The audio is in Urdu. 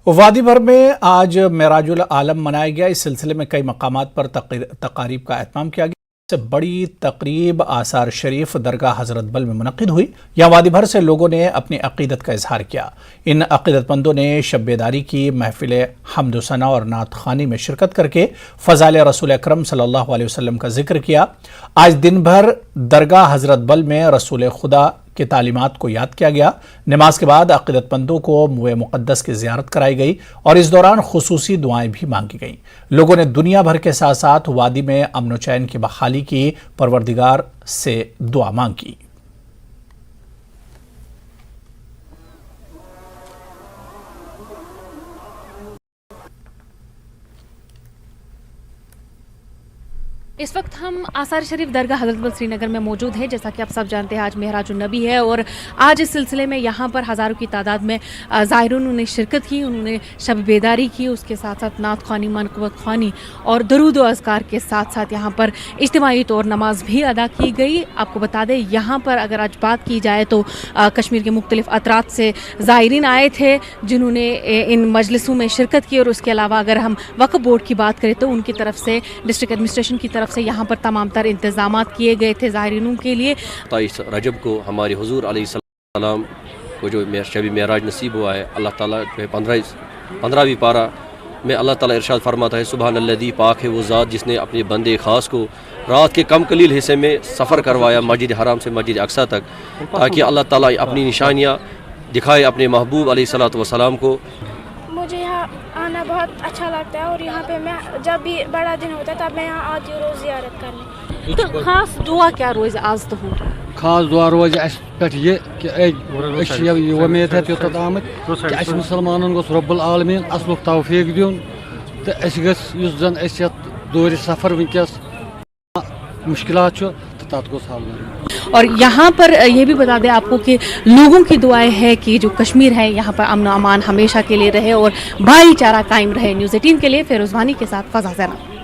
وادی بھر میں آج معراج العالم منایا گیا۔ اس سلسلے میں کئی مقامات پر تقاریب کا اہتمام کیا گیا۔ سے بڑی تقریب آثار شریف درگاہ حضرت بل میں منعقد ہوئی۔ یہاں وادی بھر سے لوگوں نے اپنی عقیدت کا اظہار کیا۔ ان عقیدت مندوں نے شب بیداری کی محفل حمد و ثنا اور نعت خوانی میں شرکت کر کے فضائل رسول اکرم صلی اللہ علیہ وسلم کا ذکر کیا۔ آج دن بھر درگاہ حضرت بل میں رسول خدا کی تعلیمات کو یاد کیا گیا۔ نماز کے بعد عقیدت مندوں کو موئے مقدس کی زیارت کرائی گئی اور اس دوران خصوصی دعائیں بھی مانگی گئیں۔ لوگوں نے دنیا بھر کے ساتھ ساتھ وادی میں امن و چین کی بحالی کی پروردگار سے دعا مانگی۔ اس وقت ہم آثار شریف درگاہ حضرت بل سری نگر میں موجود ہیں۔ جیسا کہ آپ سب جانتے ہیں آج معراج النبی ہے اور آج اس سلسلے میں یہاں پر ہزاروں کی تعداد میں زائرین نے شرکت کی، انہوں نے شب بیداری کی، اس کے ساتھ ساتھ نعت خوانی، منقبت خوانی اور درود و اذکار کے ساتھ ساتھ یہاں پر اجتماعی طور نماز بھی ادا کی گئی۔ آپ کو بتا دیں یہاں پر اگر آج بات کی جائے تو کشمیر کے مختلف اطراف سے زائرین آئے تھے جنہوں نے ان مجلسوں میں شرکت کی، اور اس کے علاوہ اگر ہم وقف بورڈ کی بات کریں تو ان کی طرف سے ڈسٹرکٹ ایڈمنسٹریشن کی طرف سے یہاں پر تمام تر انتظامات کیے گئے تھے زائرینوں کے لیے۔ 27 رجب کو ہمارے حضور علیہ السلام کو جو شب معراج نصیب ہوا ہے، اللہ تعالیٰ جو ہے 15ویں پارہ میں اللہ تعالیٰ ارشاد فرماتا ہے، سبحان الذی، پاک ہے وہ ذات جس نے اپنے بندے خاص کو رات کے کم قلیل حصے میں سفر کروایا مسجد حرام سے مسجد اقصیٰ تک، تاکہ اللہ تعالیٰ اپنی نشانیاں دکھائے اپنے محبوب علیہ الصلوۃ والسلام کو۔ مجھے یہاں آنا بہت اچھا لگتا ہے اور یہاں پہ میں جب بھی بڑا دن ہوتا ہے تب میں یہاں آتی ہوں روز زیارت کرنے۔ تو خاص دعا کیا روز آز تہنٛد؟ خاص دعا روز اس پہ یہ کہ امید ہے توٚتتھ آمت کہ اس مسلمانن گوٚژھ رب العالمین اصلُک توفیق دیُن تہٕ أسۍ گٔژھ یُس زن أسۍ یتھ دورِ سفر ونکس مشکلات چھُ تہٕ تتھ گوٚژھ حل مِلُن۔ اور یہاں پر یہ بھی بتا دیں آپ کو کہ لوگوں کی دعائیں ہے کہ جو کشمیر ہے یہاں پر امن و امان ہمیشہ کے لیے رہے اور بھائی چارہ قائم رہے۔ نیوز 18 کے لیے فیروز وانی کے ساتھ فضا زینب۔